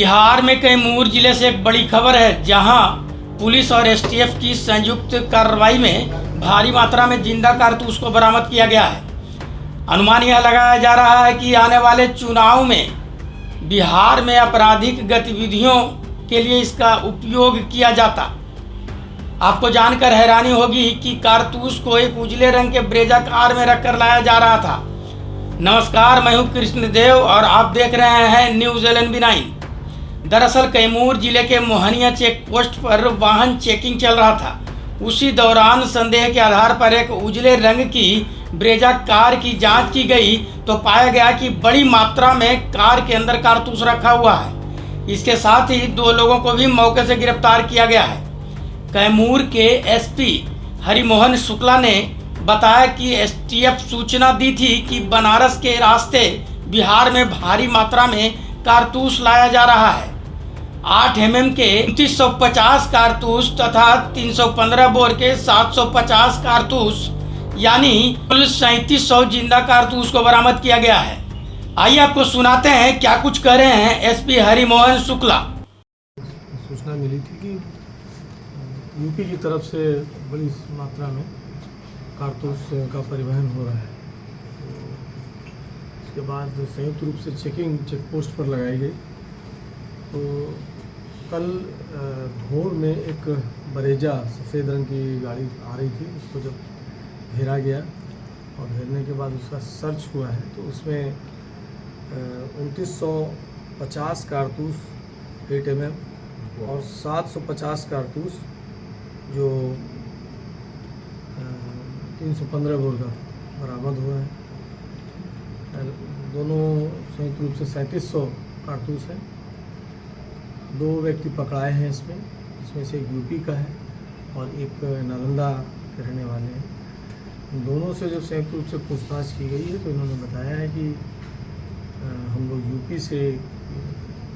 बिहार में कैमूर जिले से एक बड़ी खबर है, जहां पुलिस और एसटीएफ की संयुक्त कार्रवाई में भारी मात्रा में जिंदा कारतूस को बरामद किया गया है। अनुमान यह लगाया जा रहा है कि आने वाले चुनाव में बिहार में आपराधिक गतिविधियों के लिए इसका उपयोग किया जाता। आपको जानकर हैरानी होगी कि कारतूस को एक उजले रंग के ब्रेजा कार में रखकर लाया जा रहा था। नमस्कार, मैं हूं कृष्णदेव और आप देख रहे हैं न्यूज़ LNB9। दरअसल कैमूर जिले के मोहनिया चेक पोस्ट पर वाहन चेकिंग चल रहा था। उसी दौरान संदेह के आधार पर एक उजले रंग की ब्रेजा कार की जांच की गई तो पाया गया कि बड़ी मात्रा में कार के अंदर कारतूस रखा हुआ है। इसके साथ ही 2 लोगों को भी मौके से गिरफ्तार किया गया है। कैमूर के एसपी हरिमोहन शुक्ला ने बताया कि एसटीएफ सूचना दी थी कि बनारस के रास्ते बिहार में भारी मात्रा में कारतूस लाया जा रहा है। 8 mm के 2950 कारतूस तथा 315 बोर के 750 कारतूस यानी कुल 3700 जिंदा कारतूस को बरामद किया गया है। आइए आपको सुनाते हैं क्या कुछ कह रहे हैं एसपी हरिमोहन शुक्ला। सूचना मिली थी कि यूपी की तरफ से बड़ी मात्रा में कारतूस का परिवहन हो रहा है। इसके बाद संयुक्त रूप से चेकिंग चेक पोस्ट पर लगाई गई तो कल धोर में एक बरेजा सफ़ेद रंग की गाड़ी आ रही थी। उसको जब घेरा गया और घेरने के बाद उसका सर्च हुआ है तो उसमें 2950 कारतूस 8 mm और 750 कारतूस जो 315 बोर का बरामद हुआ है। दोनों संयुक्त रूप से 3700 कारतूस हैं। 2 व्यक्ति पकड़ाए हैं इसमें से एक यूपी का है और एक नालंदा के रहने वाले हैं। दोनों से जब संयुक्त रूप से पूछताछ की गई है तो इन्होंने बताया है कि हम लोग यूपी से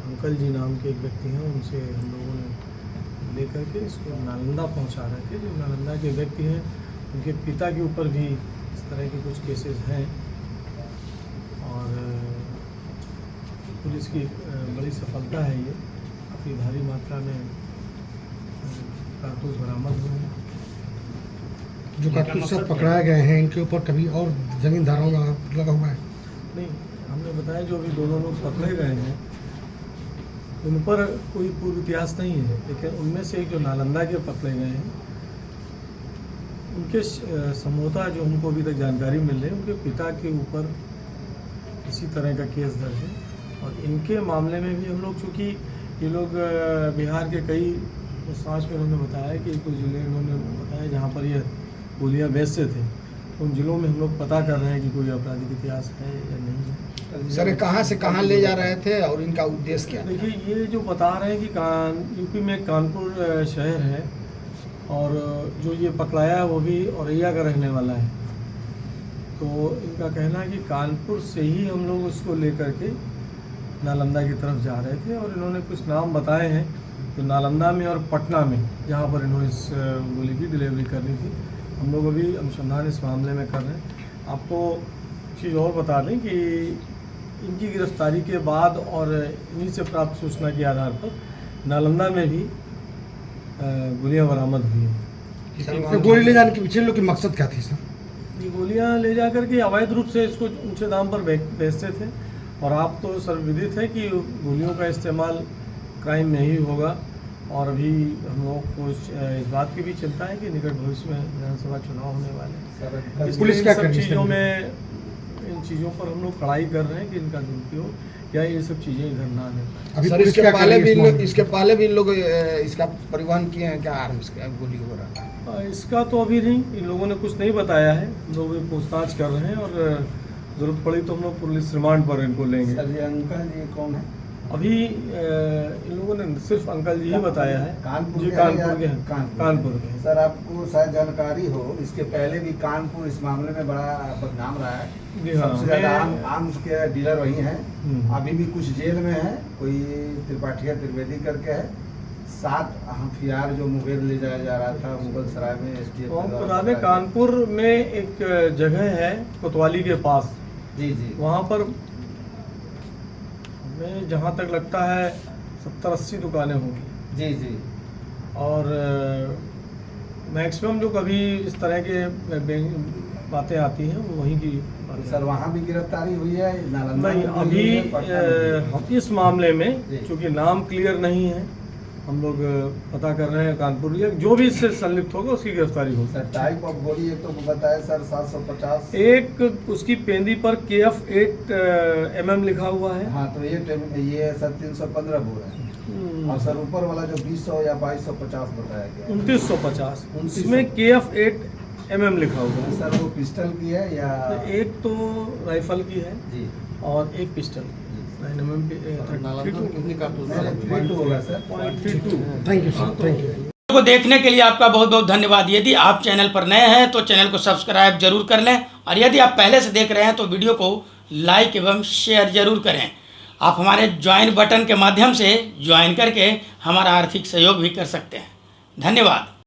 अंकल जी नाम के एक व्यक्ति हैं, उनसे हम लोगों ने लेकर के इसको नालंदा पहुंचा रहे थे। जो नालंदा के व्यक्ति हैं उनके पिता के ऊपर भी इस तरह के कुछ केसेस हैं और पुलिस की बड़ी सफलता है। ये काफ़ी भारी मात्रा में कारतूस बरामद हुए हैं। जो कारतूस सब पकड़ाए गए हैं इनके ऊपर कभी और जमीन धाराओं लगा हुआ है? नहीं, हमने बताया जो अभी दोनों लोग पकड़े गए हैं उन पर कोई पूर्व इतिहास नहीं है, लेकिन उनमें से एक जो नालंदा के पकड़े गए हैं उनके संभवतः जो हमको अभी तक जानकारी मिल रही है उनके पिता के ऊपर इसी तरह का केस दर्ज है। और इनके मामले में भी हम लोग, चूँकि ये लोग बिहार के कई पूछताछ में उन्होंने बताया कि कुछ जिले उन्होंने बताया जहाँ पर ये गोलियाँ बेचते थे, उन जिलों में हम लोग पता कर रहे हैं कि कोई आपराधिक इतिहास है या नहीं है। सर कहाँ से कहाँ ले जा रहे थे और इनका उद्देश्य क्या? देखिए, ये जो बता रहे हैं कि यूपी में कानपुर शहर है और जो ये पकड़ाया है वो भी औरैया का रहने वाला है। तो इनका कहना है कि कानपुर से ही हम लोग उसको लेकर के नालंदा की तरफ जा रहे थे और इन्होंने कुछ नाम बताए हैं तो नालंदा में और पटना में जहाँ पर इन्होंने इस गोली की डिलीवरी करनी थी। हम लोग अभी अनुसंधान इस मामले में कर रहे हैं। आपको चीज़ और बता दें कि इनकी गिरफ्तारी के बाद और इन्हीं से प्राप्त सूचना के आधार पर नालंदा में भी गोलियाँ बरामद हुई हैं। तो गोली ले जाने के पीछे लोग की मकसद क्या थी सर? ये गोलियाँ ले जा करके अवैध रूप से इसको ऊंचे दाम पर बेचते थे और आप तो सर्वविदित है कि गोलियों का इस्तेमाल क्राइम में ही होगा। और अभी हम लोग को इस बात की भी चिंता है कि निकट भविष्य में विधानसभा चुनाव होने वाले हैं। पुलिस क्या सब चीज़ों में, इन चीज़ों पर हम लोग कड़ाई कर रहे हैं कि इनका दुरुपयोग या ये सब चीज़ें इधर ना आने पाए। अभी सर इसके पहले भी लोग इसका परिवहन किए हैं क्या आर्म्स का गोली वगैरह? इसका तो अभी नहीं, इन लोगों ने कुछ नहीं बताया है। हम लोग पूछताछ कर रहे हैं और ज़रूरत पड़ी तो हम लोग पुलिस रिमांड पर इनको लेंगे। सर, ये अंकल जी कौन है? अभी इन लोगों ने सिर्फ अंकल जी ही बताया है। कानपुर जी के कानपुर के हैं। कानपुर कानपुर के हैं। सर, आपको शायद जानकारी हो, इसके पहले भी कानपुर इस मामले में बड़ा बदनाम रहा है। जी हाँ, सबसे ज़्यादा आर्म्स के डीलर वही हैं। अभी भी कुछ जेल में है, कोई त्रिवेदी करके है। 7 हथियार जो मुंगेर ले जाया जा रहा था मुगल सराय में STF। तो हम बता दें, कानपुर में एक जगह है कोतवाली के पास, जी जी, वहाँ पर हमें जहाँ तक लगता है 70-80 दुकानें होंगी। जी जी। और मैक्सिमम जो कभी इस तरह के बातें आती हैं वो वहीं की बातें सर वहाँ भी गिरफ्तारी हुई है? नालंदा नहीं, में भी अभी हुई है, पटना में भी हुई है? हम इस मामले में जी। चूँकि नाम क्लियर नहीं है, हम लोग पता कर रहे हैं कानपुर या जो भी इससे संलिप्त होगा उसकी गिरफ्तारी होगी। सर टाइप ऑफ गोली एक तो बताया सर 750। एक उसकी पेंदी पर KF-8 mm लिखा हुआ है। हाँ तो ये सर 315 बोल रहे हैं। और सर ऊपर वाला जो 2000 या 2250 बताया गया 2950 2950 इसमें KF-8 mm लिखा हुआ है। सर वो पिस्टल की है या? एक तो राइफल की है जी और एक पिस्टल 9 mm की 32 होगा sir. 32। Thank you sir, thank you. को देखने के लिए आपका बहुत बहुत धन्यवाद। यदि आप चैनल पर नए हैं तो चैनल को सब्सक्राइब जरूर कर लें, और यदि आप पहले से देख रहे हैं तो वीडियो को लाइक एवं शेयर जरूर करें। आप हमारे ज्वाइन बटन के माध्यम से ज्वाइन करके हमारा आर्थिक सहयोग भी कर सकते हैं। धन्यवाद।